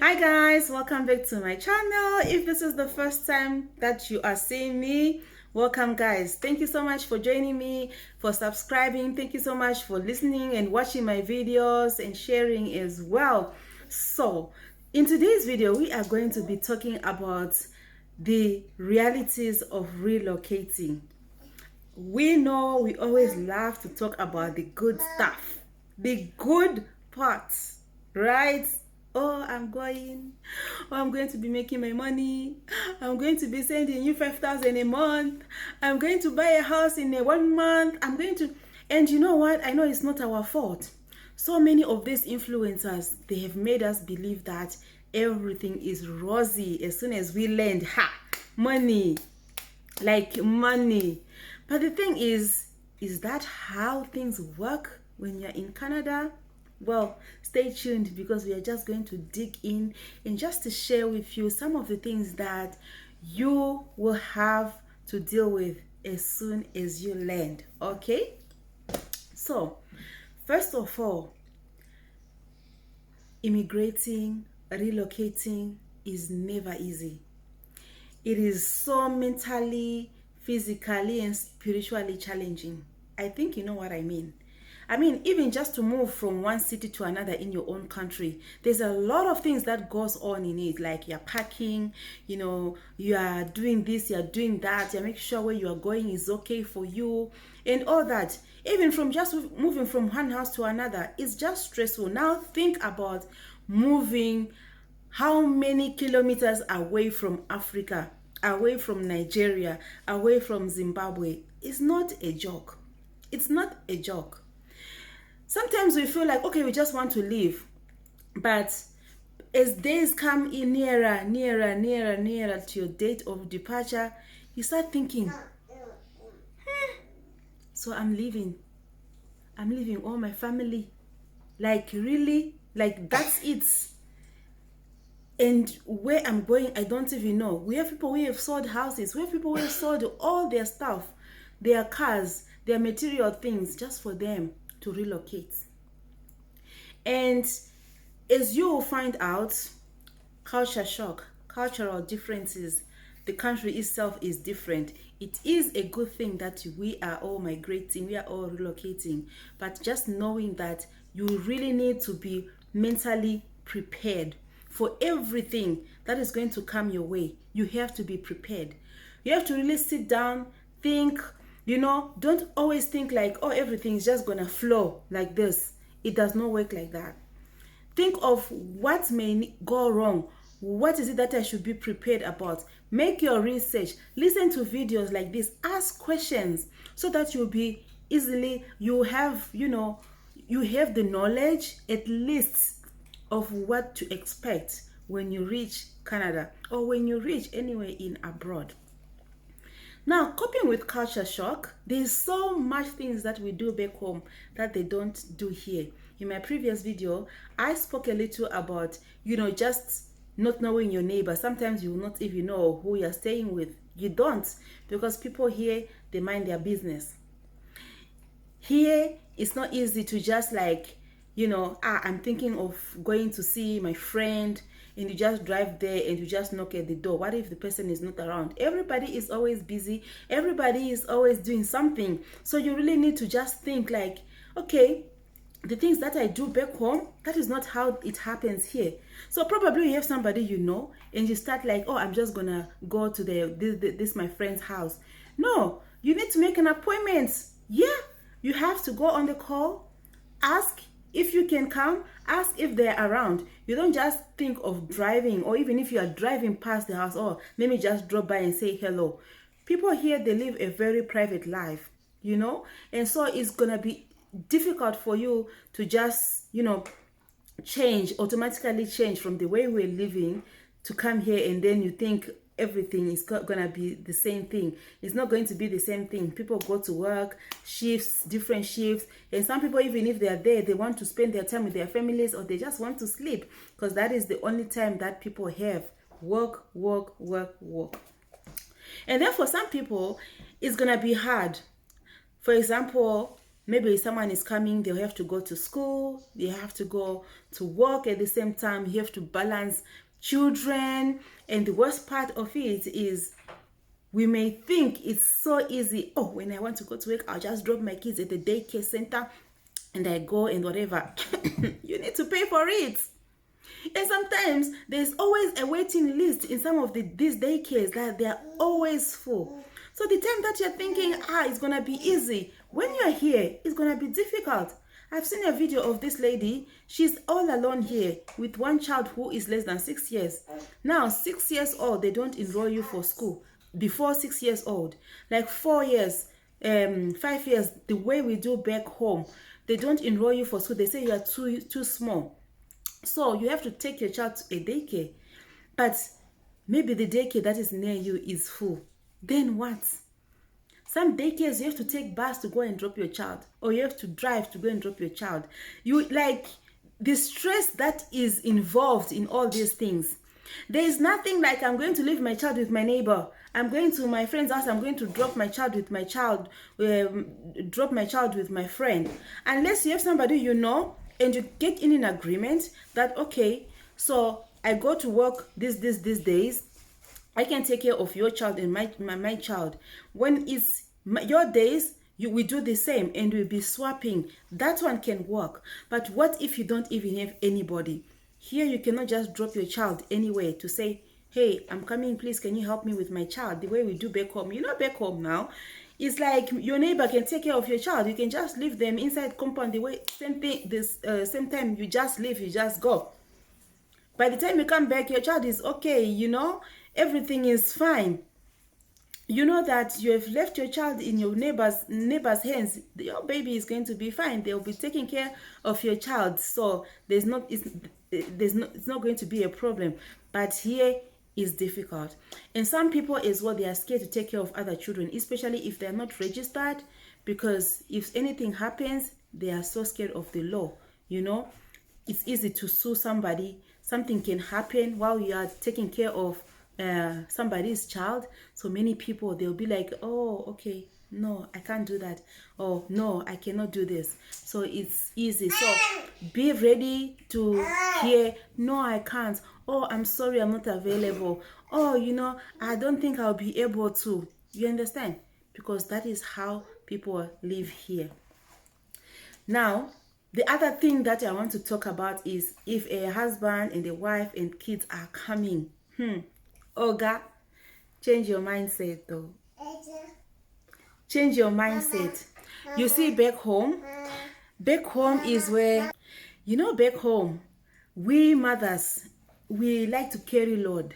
Hi guys, welcome back to my channel. If this is the first time that you are seeing me, welcome guys. Thank you so much for joining me, for subscribing. Thank you so much for listening and watching my videos and sharing as well. So in today's video, we are going to be talking about the realities of relocating. We know we always love to talk about the good stuff, the good parts, right? Oh, I'm going to be making my money. I'm going to be sending you 5,000 a month. I'm going to buy a house in 1 month. And you know what? I know it's not our fault. So many of these influencers, they have made us believe that everything is rosy as soon as we land. Money, like money. But the thing is that how things work when you're in Canada? Well, stay tuned because we are just going to dig in and just to share with you some of the things that you will have to deal with as soon as you land. Okay? So, first of all, immigrating, relocating is never easy. It is so mentally, physically, and spiritually challenging. I think you know what I mean. I mean, even just to move from one city to another in your own country, there's a lot of things that goes on in it. Like you're packing, you are doing this, you're doing that, you're making sure where you are going is okay for you, and all that. Even from just moving from one house to another, it's just stressful. Now think about moving how many kilometers away from Africa, away from Nigeria, away from Zimbabwe. It's not a joke. It's not a joke. Sometimes we feel like, okay, we just want to leave. But as days come in nearer to your date of departure, you start thinking, so I'm leaving. I'm leaving all my family. Like, really? Like, that's it. And where I'm going, I don't even know. We have people who have sold houses. We have people who have sold all their stuff, their cars, their material things, just for them to relocate. And as you will find out, culture shock, cultural differences, the country itself is different. It is a good thing that we are all migrating, we are all relocating, but just knowing that you really need to be mentally prepared for everything that is going to come your way. You have to be prepared. You have to really sit down, think, don't always think like, oh, everything is just gonna flow like this. It does not work like that. Think of what may go wrong. What is it that I should be prepared about? Make your research. Listen to videos like this. Ask questions so that you have the knowledge at least of what to expect when you reach Canada or when you reach anywhere in abroad. Now, coping with culture shock, there's so much things that we do back home that they don't do here. In my previous video, I spoke a little about, just not knowing your neighbor. Sometimes you will not even know who you're staying with. You don't, because people here, they mind their business. Here, it's not easy to just like, I'm thinking of going to see my friend, and you just drive there and you just knock at the door. What if the person is not around? Everybody is always busy. Everybody is always doing something. So you really need to just think like, okay, the things that I do back home, that is not how it happens here. So probably you have somebody and you start like, oh, I'm just gonna go to this my friend's house. No, you need to make an appointment. Yeah, you have to go on the call, ask if you can come, ask if they're around. You don't just think of driving, or even if you are driving past the house, oh, let me just drop by and say hello. People here, they live a very private life, and so it's gonna be difficult for you to just, automatically change from the way we're living to come here and then you think everything is gonna be the same thing. It's not going to be the same thing. People go to work, different shifts, and some people, even if they are there, they want to spend their time with their families, or they just want to sleep, because that is the only time that people have. Work. And then for some people, it's gonna be hard. For example, maybe someone is coming, they'll have to go to school, they have to go to work at the same time, you have to balance children. And the worst part of it is we may think it's so easy. Oh, when I want to go to work, I'll just drop my kids at the daycare center and I go and whatever. You need to pay for it. And sometimes there's always a waiting list in some of these daycares that they're always full. So the time that you're thinking, it's gonna be easy, when you're here, it's gonna be difficult. I've seen a video of this lady. She's all alone here with one child who is less than 6 years. Now, 6 years old, they don't enroll you for school. Before 6 years old, like 4 years, 5 years, the way we do back home, they don't enroll you for school. They say you are too small. So you have to take your child to a daycare. But maybe the daycare that is near you is full. Then what? Some daycares you have to take bus to go and drop your child, or you have to drive to go and drop your child. You like the stress that is involved in all these things. There is nothing like I'm going to leave my child with my neighbor. I'm going to my friend's house. I'm going to drop my child with my child, drop my child with my friend. Unless you have somebody you know and you get in an agreement that, okay, so I go to work these days. I can take care of your child and my child. When it's your days, we do the same and we'll be swapping. That one can work. But what if you don't even have anybody? Here you cannot just drop your child anywhere to say, hey, I'm coming, please, can you help me with my child? The way we do back home. You know, back home now, it's like your neighbor can take care of your child. You can just leave them inside compound. The way, same thing, same time you just leave, you just go. By the time you come back, your child is okay, you know, everything is fine. You know that you have left your child in your neighbor's hands. Your baby is going to be fine. They'll be taking care of your child. So it's not going to be a problem. But here is difficult. And some people as well, they are scared to take care of other children, especially if they're not registered, because if anything happens, they are so scared of the law. You know, it's easy to sue somebody. Something can happen while you are taking care of somebody's child. So many people, they'll be like, oh, okay, no, I can't do that. Oh, no, I cannot do this. So it's easy. So be ready to hear, no, I can't. Oh, I'm sorry, I'm not available. Oh, you know, I don't think I'll be able to. You understand? Because that is how people live here. Now, the other thing that I want to talk about is if a husband and a wife and kids are coming. Oga, change your mindset though. Change your mindset. You see, back home is where, you know, back home, we mothers, we like to carry load.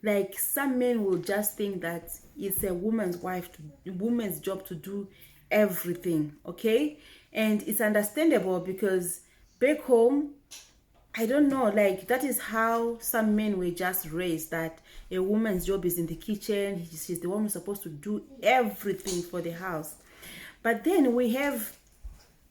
Like some men will just think that it's a woman's job to do everything, okay? And it's understandable because back home, I don't know, like that is how some men were just raised, that a woman's job is in the kitchen. She's the one who's supposed to do everything for the house. But then we have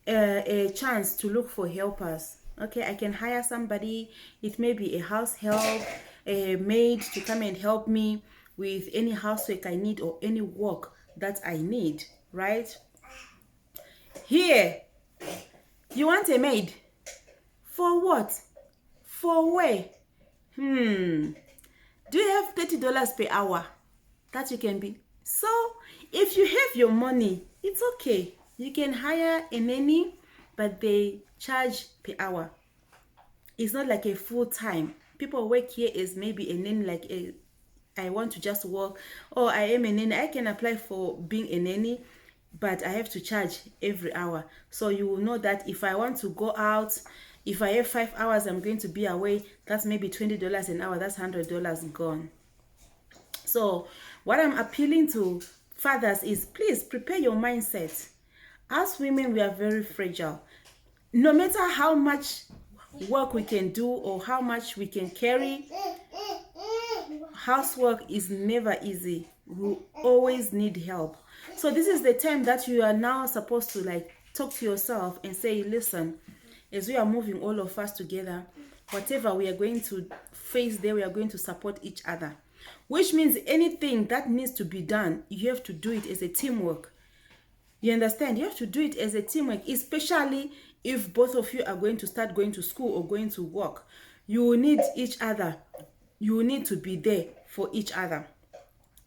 a chance to look for helpers. Okay, I can hire somebody. It may be a house help, a maid to come and help me with any housework I need or any work that I need, right? Here, you want a maid? For what? For where? Do you have $30 per hour that you can be? So if you have your money, it's okay. You can hire a nanny, but they charge per hour. It's not like a full time. People work here as maybe a nanny, like I want to just work, or I am a nanny. I can apply for being a nanny, but I have to charge every hour. So you will know that if I want to go out, if I have 5 hours, I'm going to be away. That's maybe $20 an hour. That's $100 gone. So what I'm appealing to fathers is, please prepare your mindset. As women, we are very fragile. No matter how much work we can do or how much we can carry, housework is never easy. We always need help. So this is the time that you are now supposed to like talk to yourself and say, listen, as we are moving all of us together, whatever we are going to face there, we are going to support each other. Which means anything that needs to be done, you have to do it as a teamwork. You understand? You have to do it as a teamwork, especially if both of you are going to start going to school or going to work. You will need each other. You will need to be there for each other.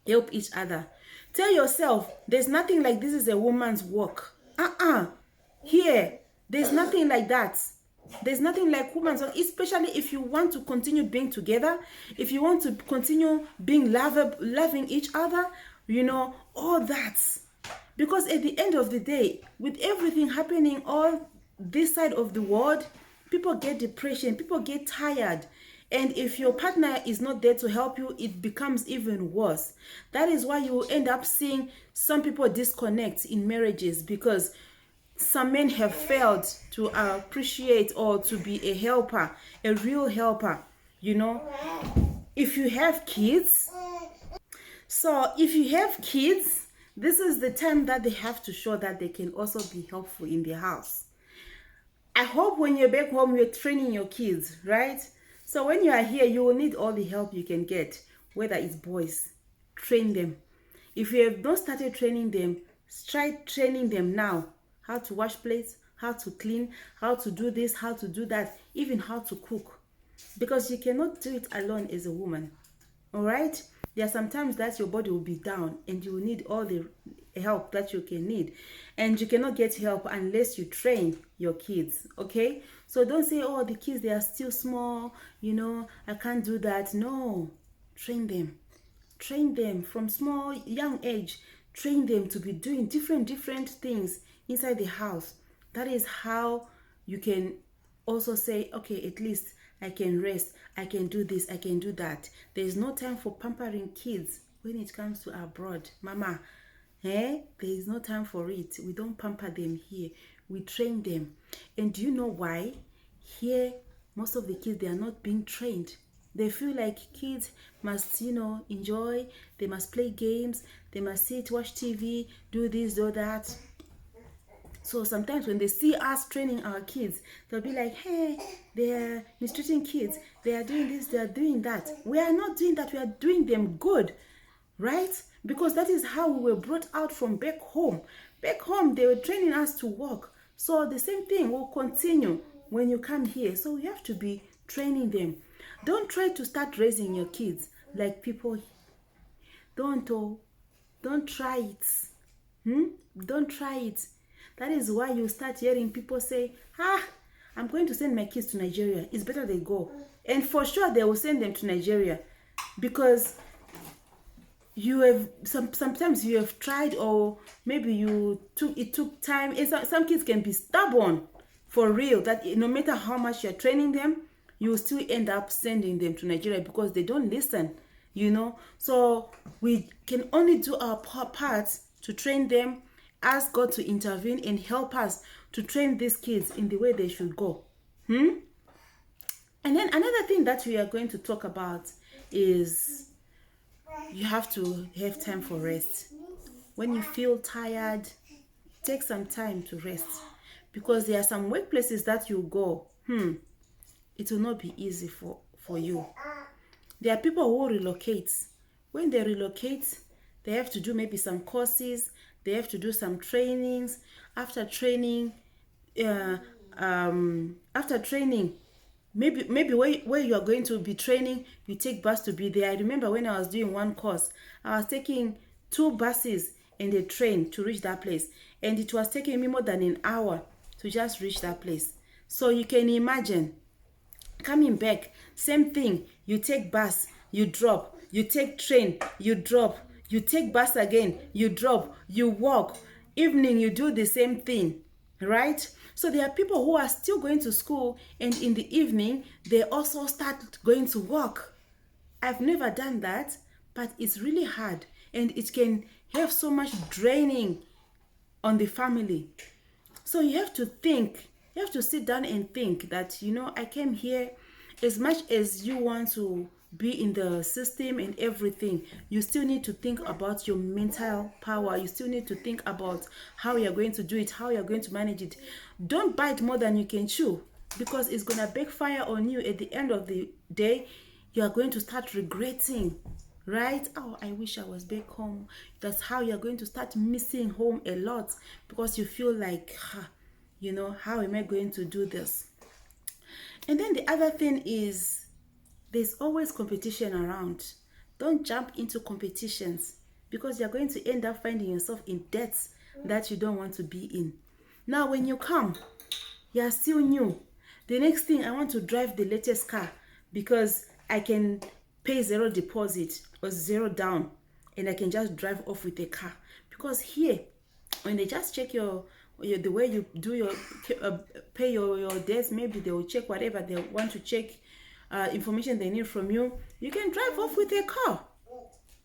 Help each other. Tell yourself, there's nothing like this is a woman's work. Here, there's nothing like that. There's nothing like woman's work, especially if you want to continue being together, if you want to continue being loving each other, all that. Because at the end of the day, with everything happening all this side of the world, people get depression, people get tired. And if your partner is not there to help you, it becomes even worse. That is why you will end up seeing some people disconnect in marriages, because some men have failed to appreciate or to be a helper, a real helper, If you have kids, this is the time that they have to show that they can also be helpful in the house. I hope when you're back home, you're training your kids, right? So when you are here, you will need all the help you can get, whether it's boys. Train them. If you have not started training them, try training them now. How to wash plates, how to clean, how to do this, how to do that, even how to cook. Because you cannot do it alone as a woman. All right? There are sometimes that your body will be down and you will need all the help that you can need. And you cannot get help unless you train your kids, okay? So don't say, oh, the kids, they are still small, I can't do that. No, train them. Train them from small, young age. Train them to be doing different things inside the house. That is how you can also say, okay, at least I can rest, I can do this, I can do that. There is no time for pampering kids when it comes to abroad. Mama, there is no time for it. We don't pamper them here. We train them. And do you know why? Here, most of the kids, they are not being trained. They feel like kids must, enjoy. They must play games. They must sit, watch TV, do this, do that. So sometimes when they see us training our kids, they'll be like, hey, they're mistreating kids. They are doing this, they are doing that. We are not doing that. We are doing them good, right? Because that is how we were brought out from back home. Back home, they were training us to work. So the same thing will continue when you come here. So we have to be training them. Don't try to start raising your kids like people. Don't try it. Don't try it. That is why you start hearing people say, I'm going to send my kids to Nigeria. It's better they go. And for sure, they will send them to Nigeria. Because you have, sometimes you have tried, or maybe it took time. And some kids can be stubborn, for real, that no matter how much you're training them, you will still end up sending them to Nigeria because they don't listen, So we can only do our part to train them, ask God to intervene and help us to train these kids in the way they should go. And then another thing that we are going to talk about is you have to have time for rest. When you feel tired, take some time to rest. Because there are some workplaces that you go, it will not be easy for you. There are people who relocate. When they relocate, they have to do maybe some courses. They have to do some trainings. After training, maybe where you are going to be training, you take bus to be there. I remember when I was doing one course, I was taking 2 buses and a train to reach that place. And it was taking me more than an hour to just reach that place. So you can imagine, coming back, same thing. You take bus, you drop. You take train, you drop. You take bus again, you drop, you walk. Evening, you do the same thing, right? So there are people who are still going to school, and in the evening, they also start going to work. I've never done that, but it's really hard, and it can have so much draining on the family. So you have to think, you have to sit down and think that, I came here. As much as you want to be in the system and everything, you still need to think about your mental power. You still need to think about how you're going to do it, how you're going to manage it. Don't bite more than you can chew, because it's going to backfire on you. At the end of the day, you are going to start regretting right? Oh, I wish I was back home. That's how you're going to start missing home a lot, because you feel like, how am I going to do this? And then the other thing is, there's always competition around. Don't jump into competitions, because you're going to end up finding yourself in debts that you don't want to be in. Now, when you come, you're still new. The next thing, I want to drive the latest car because I can pay zero deposit or zero down, and I can just drive off with a car. Because here, when they just check the way you do your pay your debts, maybe they will check whatever they want to check, information they need from you. You can drive off with a car,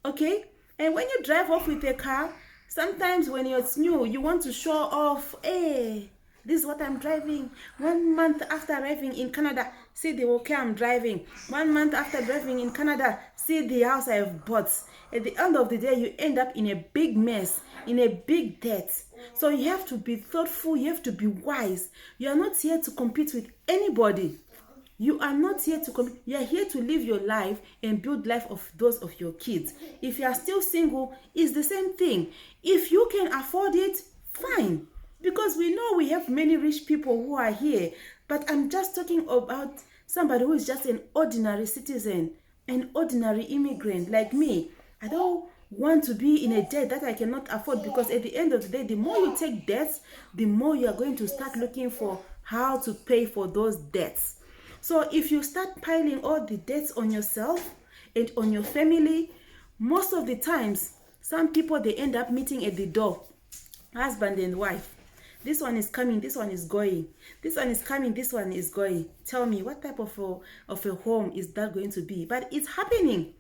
okay? And when you drive off with a car, sometimes when it's new, you want to show off, hey, this is what I'm driving. 1 month after arriving in Canada, see the car I'm driving. 1 month after driving in Canada, see the house I have bought. At the end of the day, you end up in a big mess, in a big debt. So you have to be thoughtful, you have to be wise. You are not here to compete with anybody. You are not here to compete. You are here to live your life and build life of those of your kids. If you are still single, it's the same thing. If you can afford it, fine. Because we know we have many rich people who are here. But I'm just talking about somebody who is just an ordinary citizen, an ordinary immigrant like me. I don't want to be in a debt that I cannot afford, because at the end of the day, the more you take debts, the more you are going to start looking for how to pay for those debts. So if you start piling all the debts on yourself and on your family, most of the times, some people, they end up meeting at the door, husband and wife. This one is coming, this one is going. This one is coming, this one is going. Tell me, what type of a home is that going to be? But it's happening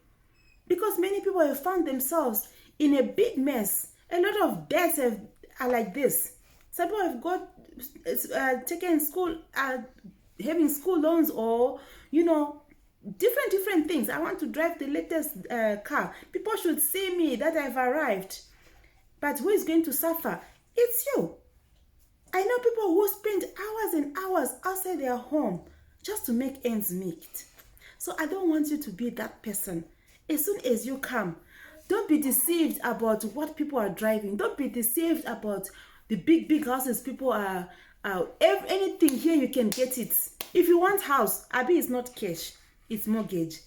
because many people have found themselves in a big mess. A lot of debts are like this. Some people have got taken school, having school loans, or different things. I want to drive the latest car. People should see me that I've arrived. But who is going to suffer? It's you. I know people who spend hours and hours outside their home just to make ends meet. So I don't want you to be that person. As soon as you come, don't be deceived about what people are driving. Don't be deceived about the big houses people are. Anything here, you can get it. If you want house, Abi, it's not cash, it's mortgage.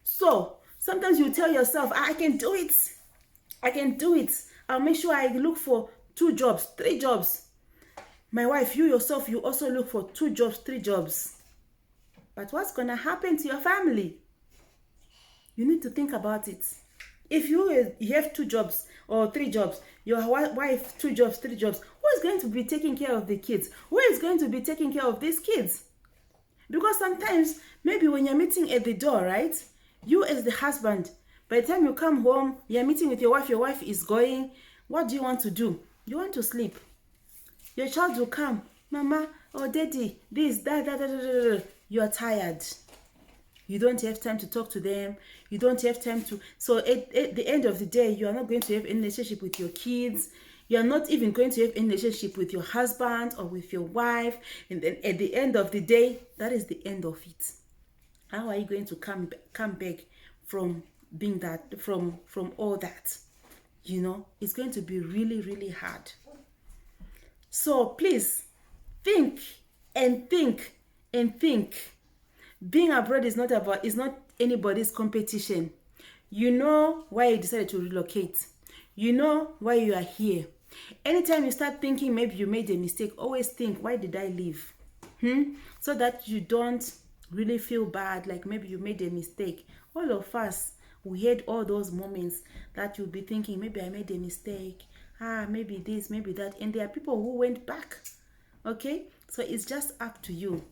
So sometimes you tell yourself, I can do it. I can do it. I'll make sure I look for 2 jobs, 3 jobs. My wife, you yourself, you also look for 2 jobs, 3 jobs. But what's going to happen to your family? You need to think about it. If you have 2 jobs or 3 jobs, your wife 2 jobs, 3 jobs, who is going to be taking care of the kids? Who is going to be taking care of these kids? Because sometimes, maybe when you're meeting at the door, right? You as the husband, by the time you come home, you're meeting with your wife is going. What do you want to do? You want to sleep. Your child will come, mama or daddy, this, that. You are tired. You don't have time to talk to them. You don't have time to. So at the end of the day, you are not going to have any relationship with your kids. You are not even going to have any relationship with your husband or with your wife. And then at the end of the day, that is the end of it. How are you going to come back from being that, from all that? It's going to be really, really hard. So please think and think and think. Being abroad is not anybody's competition. You know why you decided to relocate. You know why you are here. Anytime you start thinking maybe you made a mistake, always think, why did I leave? So that you don't really feel bad, like maybe you made a mistake. All of us, we had all those moments that you'll be thinking, maybe I made a mistake. Maybe this, maybe that. And there are people who went back. Okay? So it's just up to you.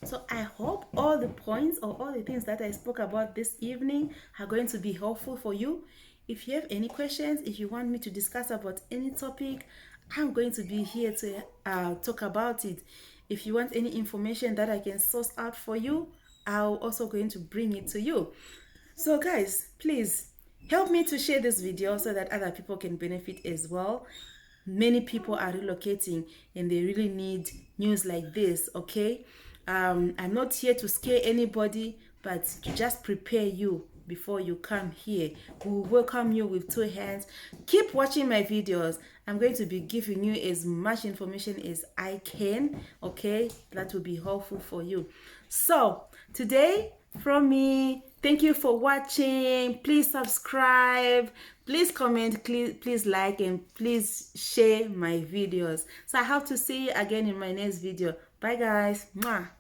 So I hope all the points or all the things that I spoke about this evening are going to be helpful for you. If you have any questions, if you want me to discuss about any topic, I'm going to be here to talk about it. If you want any information that I can source out for you, I'm also going to bring it to you. So guys, please help me to share this video so that other people can benefit as well. Many people are relocating and they really need news like this, okay? I'm not here to scare anybody, but to just prepare you before you come here. We will welcome you with 2 hands. Keep watching my videos. I'm going to be giving you as much information as I can, okay? That will be helpful for you. So today from me, thank you for watching. Please subscribe, please comment, please like, and please share my videos. So I hope to see you again in my next video. Bye guys. Mwah.